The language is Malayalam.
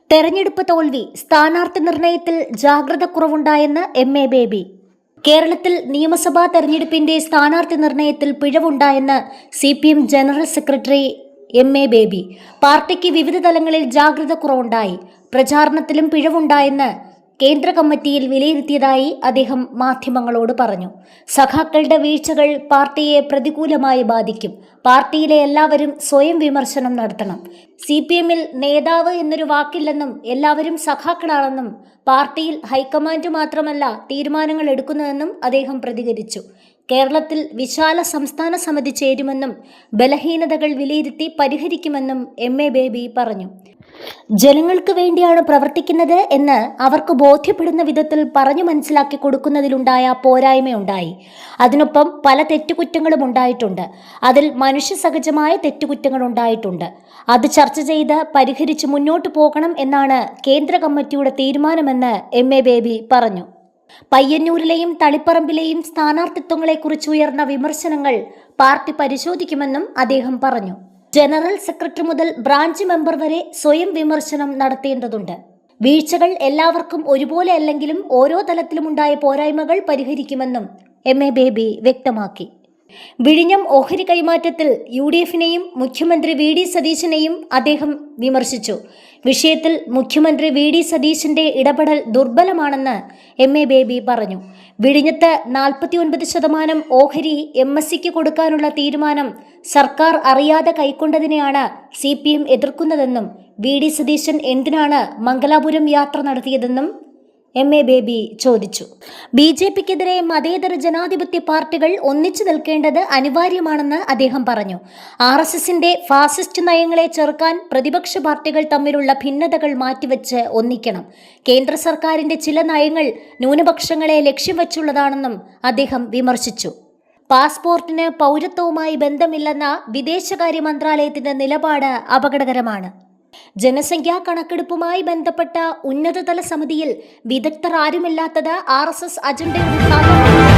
തെരഞ്ഞെടുപ്പ് തോൽവി, സ്ഥാനാർത്ഥി നിർണയത്തിൽ ജാഗ്രത കുറവുണ്ടായെന്ന് എം.എ. ബേബി. കേരളത്തിൽ നിയമസഭാ തെരഞ്ഞെടുപ്പിന്റെ സ്ഥാനാർത്ഥി നിർണയത്തിൽ പിഴവുണ്ടായെന്ന് CPM general secretary MA. Baby. പാർട്ടിക്ക് വിവിധ തലങ്ങളിൽ ജാഗ്രത കുറവുണ്ടായി, പ്രചാരണത്തിലും പിഴവുണ്ടായെന്ന് കേന്ദ്ര കമ്മിറ്റിയിൽ വിലയിരുത്തിയതായി അദ്ദേഹം മാധ്യമങ്ങളോട് പറഞ്ഞു. സഖാക്കളുടെ വീഴ്ചകൾ പാർട്ടിയെ പ്രതികൂലമായി ബാധിക്കും. പാർട്ടിയിലെ എല്ലാവരും സ്വയം വിമർശനം നടത്തണം. CPMൽ നേതാവ് എന്നൊരു വാക്കില്ലെന്നും എല്ലാവരും സഖാക്കളാണെന്നും പാർട്ടിയിൽ ഹൈക്കമാൻഡ് മാത്രമല്ല തീരുമാനങ്ങൾ എടുക്കുന്നതെന്നും അദ്ദേഹം പ്രതികരിച്ചു. കേരളത്തിൽ വിശാല സംസ്ഥാന സമിതി ചേരുമെന്നും ബലഹീനതകൾ വിലയിരുത്തി പരിഹരിക്കുമെന്നും എം.എ. ബേബി പറഞ്ഞു. ജനങ്ങൾക്ക് വേണ്ടിയാണ് പ്രവർത്തിക്കുന്നത് എന്ന് അവർക്ക് ബോധ്യപ്പെടുന്ന വിധത്തിൽ പറഞ്ഞു മനസ്സിലാക്കി കൊടുക്കുന്നതിലുണ്ടായ പോരായ്മയുണ്ടായി. അതിനൊപ്പം പല തെറ്റുകുറ്റങ്ങളും ഉണ്ടായിട്ടുണ്ട്. അതിൽ മനുഷ്യ സഹജമായ തെറ്റുകുറ്റങ്ങൾ ഉണ്ടായിട്ടുണ്ട്. അത് ചർച്ച ചെയ്ത് പരിഹരിച്ച് മുന്നോട്ടു പോകണം എന്നാണ് കേന്ദ്ര കമ്മിറ്റിയുടെ തീരുമാനമെന്ന് എം.എ. ബേബി പറഞ്ഞു. പയ്യന്നൂരിലെയും തളിപ്പറമ്പിലെയും സ്ഥാനാർത്ഥിത്വങ്ങളെക്കുറിച്ച് ഉയർന്ന വിമർശനങ്ങൾ പാർട്ടി പരിശോധിക്കുമെന്നും അദ്ദേഹം പറഞ്ഞു. ജനറൽ സെക്രട്ടറി മുതൽ ബ്രാഞ്ച് മെമ്പർ വരെ സ്വയം വിമർശനം നടത്തേണ്ടതുണ്ട്. വീഴ്ചകൾ എല്ലാവർക്കും ഒരുപോലെ അല്ലെങ്കിലും ഓരോ തലത്തിലുമുണ്ടായ പോരായ്മകൾ പരിഹരിക്കുമെന്നും എം.എ. ബേബി വ്യക്തമാക്കി. വിഴിഞ്ഞം ഓഹരി കൈമാറ്റത്തിൽ UDFനെയും മുഖ്യമന്ത്രി VD സതീശനെയും അദ്ദേഹം വിമർശിച്ചു. വിഷയത്തിൽ മുഖ്യമന്ത്രി VD സതീശന്റെ ഇടപെടൽ ദുർബലമാണെന്ന് എം.എ. ബേബി പറഞ്ഞു. വിഴിഞ്ഞത്ത് 49% ഓഹരി MSCക്ക് കൊടുക്കാനുള്ള തീരുമാനം സർക്കാർ അറിയാതെ കൈക്കൊണ്ടതിനെയാണ് CPM എതിർക്കുന്നതെന്നും VD സതീശൻ എന്തിനാണ് മംഗലാപുരം യാത്ര നടത്തിയതെന്നും എം.എ. ബേബി ചോദിച്ചു. BJPക്കെതിരെ മതേതര ജനാധിപത്യ പാർട്ടികൾ ഒന്നിച്ചു നിൽക്കേണ്ടത് അനിവാര്യമാണെന്ന് അദ്ദേഹം പറഞ്ഞു. RSSന്റെ ഫാസിസ്റ്റ് നയങ്ങളെ ചെറുക്കാൻ പ്രതിപക്ഷ പാർട്ടികൾ തമ്മിലുള്ള ഭിന്നതകൾ മാറ്റിവെച്ച് ഒന്നിക്കണം. കേന്ദ്ര സർക്കാരിന്റെ ചില നയങ്ങൾ ന്യൂനപക്ഷങ്ങളെ ലക്ഷ്യം വെച്ചുള്ളതാണെന്നും അദ്ദേഹം വിമർശിച്ചു. പാസ്പോർട്ടിന് പൗരത്വവുമായി ബന്ധമില്ലെന്ന വിദേശകാര്യ മന്ത്രാലയത്തിന്റെ നിലപാട് അപകടകരമാണ്. ജനസംഖ്യാ കണക്കെടുപ്പുമായി ബന്ധപ്പെട്ട ഉന്നതതല സമിതിയിൽ വിദഗ്ധർ ആരുമില്ലാത്തത് RSS അജണ്ടയുടെ ഭാഗമാണ്.